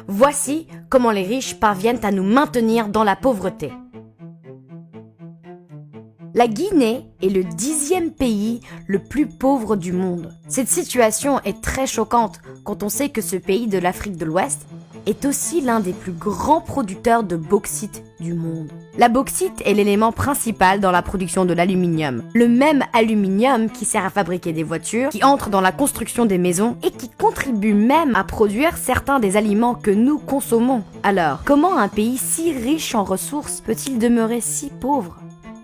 Voici comment les riches parviennent à nous maintenir dans la pauvreté. La Guinée est le 10e pays le plus pauvre du monde. Cette situation est très choquante quand on sait que ce pays de l'Afrique de l'Ouest est aussi l'un des plus grands producteurs de bauxite du monde. La bauxite est l'élément principal dans la production de l'aluminium. Le même aluminium qui sert à fabriquer des voitures, qui entre dans la construction des maisons et qui contribue même à produire certains des aliments que nous consommons. Alors, comment un pays si riche en ressources peut-il demeurer si pauvre ?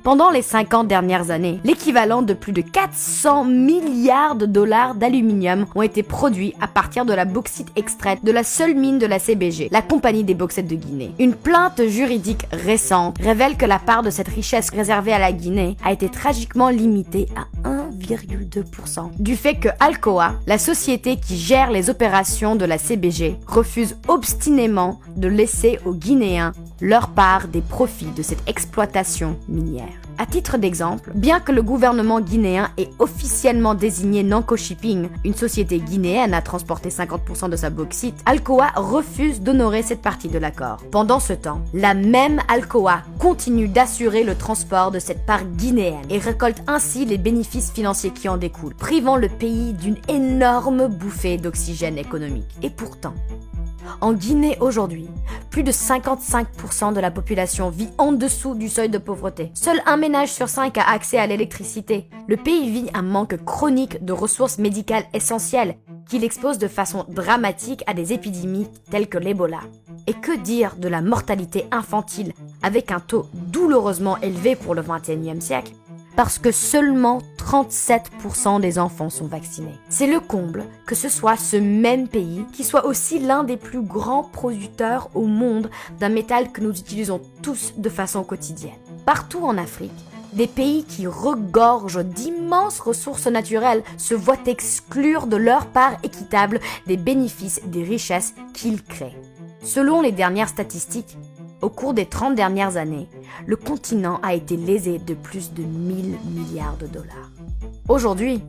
Pendant les 50 dernières années, l'équivalent de plus de 400 milliards de dollars d'aluminium ont été produits à partir de la bauxite extraite de la seule mine de la CBG, la Compagnie des bauxettes de Guinée. Une plainte juridique récente révèle que la part de cette richesse réservée à la Guinée a été tragiquement limitée à 1,2%. Du fait que Alcoa, la société qui gère les opérations de la CBG, refuse obstinément de laisser aux Guinéens leur part des profits de cette exploitation minière. À titre d'exemple, bien que le gouvernement guinéen ait officiellement désigné Nanko Shipping, une société guinéenne à transporter 50% de sa bauxite, Alcoa refuse d'honorer cette partie de l'accord. Pendant ce temps, la même Alcoa continue d'assurer le transport de cette part guinéenne et récolte ainsi les bénéfices financiers qui en découlent, privant le pays d'une énorme bouffée d'oxygène économique. Et pourtant, en Guinée aujourd'hui, plus de 55% de la population vit en dessous du seuil de pauvreté. Seul un ménage sur 5 a accès à l'électricité. Le pays vit un manque chronique de ressources médicales essentielles qui l'expose de façon dramatique à des épidémies telles que l'Ebola. Et que dire de la mortalité infantile avec un taux douloureusement élevé pour le XXIe siècle ? Parce que seulement 37% des enfants sont vaccinés. C'est le comble que ce soit ce même pays qui soit aussi l'un des plus grands producteurs au monde d'un métal que nous utilisons tous de façon quotidienne. Partout en Afrique, des pays qui regorgent d'immenses ressources naturelles se voient exclure de leur part équitable des bénéfices des richesses qu'ils créent. Selon les dernières statistiques, au cours des 30 dernières années, le continent a été lésé de plus de 1000 milliards de dollars. Aujourd'hui,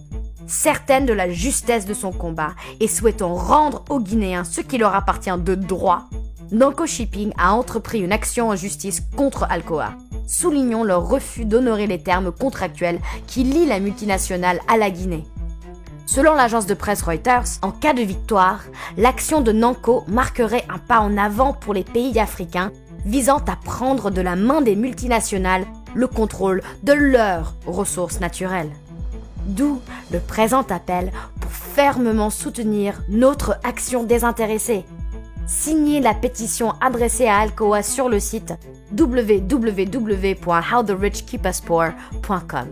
certaine de la justesse de son combat et souhaitant rendre aux Guinéens ce qui leur appartient de droit, Nanko Shipping a entrepris une action en justice contre Alcoa. Soulignons leur refus d'honorer les termes contractuels qui lient la multinationale à la Guinée. Selon l'agence de presse Reuters, en cas de victoire, l'action de Nanko marquerait un pas en avant pour les pays africains visant à prendre de la main des multinationales le contrôle de leurs ressources naturelles. D'où le présent appel pour fermement soutenir notre action désintéressée. Signez la pétition adressée à Alcoa sur le site www.howtherichkeepusporecom.